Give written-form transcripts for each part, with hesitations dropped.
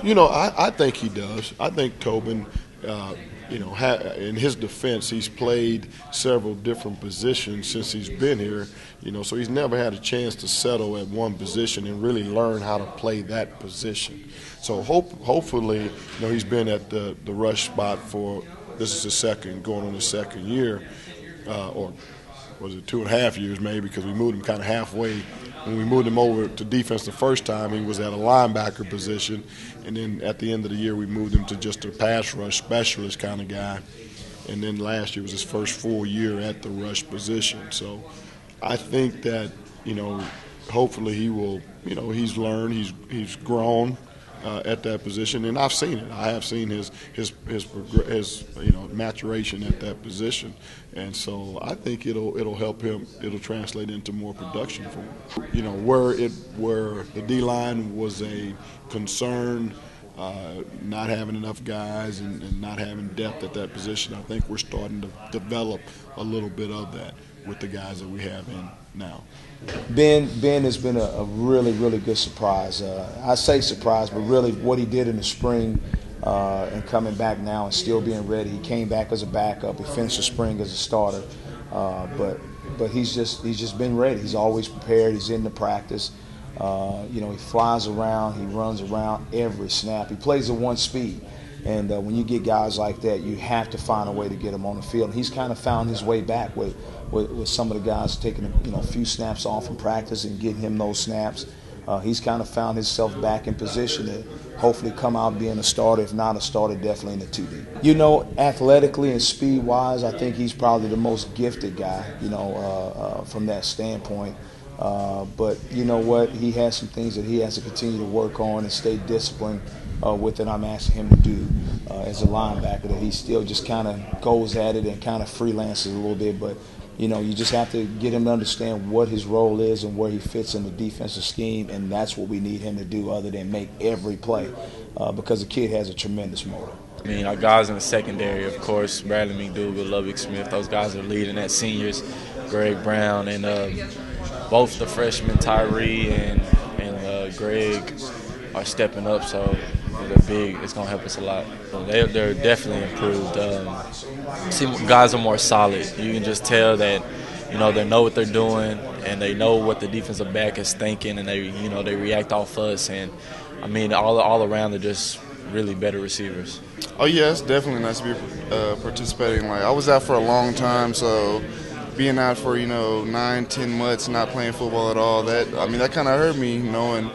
I think he does. I think Tobin, in his defense, he's played several different positions since he's been here. So he's never had a chance to settle at one position and really learn how to play that position. So hopefully, he's been at the rush spot for this is going on his second year, or was it 2.5 years maybe, because we moved him kind of halfway. When we moved him over to defense the first time, he was at a linebacker position, and then at the end of the year we moved him to just a pass rush specialist kind of guy. And then last year was his first full year at the rush position. So I think that, hopefully he will, he's learned, he's grown at that position, and I've seen it. I have seen his maturation at that position, and so I think it'll help him. It'll translate into more production for him. Where the D-line was a concern, not having enough guys and not having depth at that position, I think we're starting to develop a little bit of that with the guys that we have in now. Ben has been a really, really good surprise. I say surprise, but really what he did in the spring and coming back now and still being ready. He came back as a backup. He finished the spring as a starter. But he's just been ready. He's always prepared. He's in the practice. He flies around. He runs around every snap. He plays at one speed. And when you get guys like that, you have to find a way to get them on the field. And he's kind of found his way back with some of the guys taking a few snaps off in practice and getting him those snaps. He's kind of found himself back in position to hopefully come out being a starter. If not a starter, definitely in the 2D. Athletically and speed-wise, I think he's probably the most gifted guy, from that standpoint. But you know what? He has some things that he has to continue to work on and stay disciplined with it. I'm asking him to do as a linebacker, that he still just kind of goes at it and kind of freelances a little bit. But, you just have to get him to understand what his role is and where he fits in the defensive scheme, and that's what we need him to do other than make every play because the kid has a tremendous motor. I mean, our guys in the secondary, of course, Bradley McDougal, Lubbock Smith, those guys are leading at seniors, Greg Brown, and both the freshmen, Tyree and Greg, are stepping up, so they're big. It's going to help us a lot. They're definitely improved. Guys are more solid. You can just tell that, they know what they're doing and they know what the defensive back is thinking, and they react off us. And, I mean, all around they're just really better receivers. Oh, yeah, it's definitely nice to be participating. I was out for a long time, so being out for, 9-10 months not playing football at all, that kind of hurt me, knowing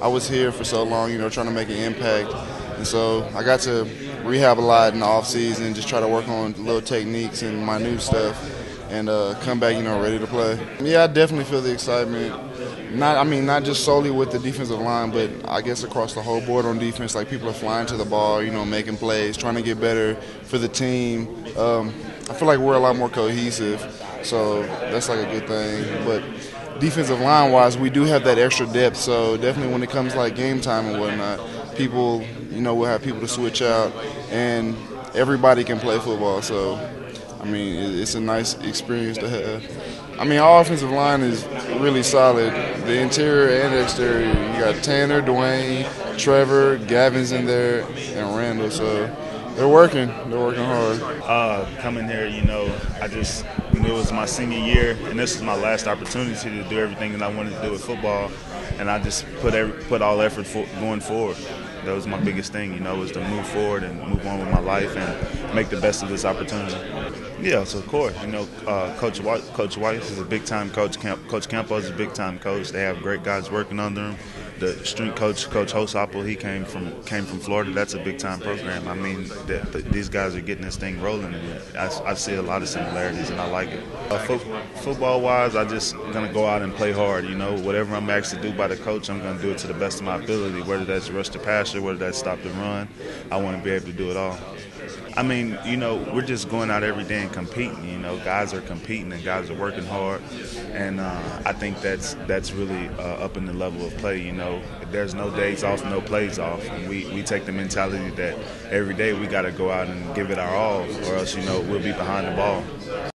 I was here for so long, trying to make an impact. And so I got to rehab a lot in the off season, just try to work on little techniques and minute stuff, and come back, ready to play. Yeah, I definitely feel the excitement. Not just solely with the defensive line, but I guess across the whole board on defense. People are flying to the ball, making plays, trying to get better for the team. I feel like we're a lot more cohesive, so that's a good thing. But defensive line-wise, we do have that extra depth, so definitely when it comes game time and whatnot, people, we'll have people to switch out, and everybody can play football. So, it's a nice experience to have. Our offensive line is really solid. The interior and exterior. You got Tanner, Dwayne, Trevor, Gavin's in there, and Randall. So they're working. They're working hard. Coming here, I just knew it was my senior year, and this is my last opportunity to do everything that I wanted to do with football, and I just put all effort going forward. That was my biggest thing, was to move forward and move on with my life and make the best of this opportunity. Yeah, so of course, Coach White is a big-time coach. Coach Campo is a big-time coach. They have great guys working under him. The strength coach, Coach Hosapple, he came from Florida. That's a big-time program. These guys are getting this thing rolling, and I see a lot of similarities, and I like it. Football-wise, I just going to go out and play hard. Whatever I'm asked to do by the coach, I'm going to do it to the best of my ability, whether that's rush the passer, whether that's stop the run. I want to be able to do it all. We're just going out every day and competing. Guys are competing and guys are working hard, and I think that's really up in the level of play. There's no days off, no plays off, and we take the mentality that every day we got to go out and give it our all, or else we'll be behind the ball.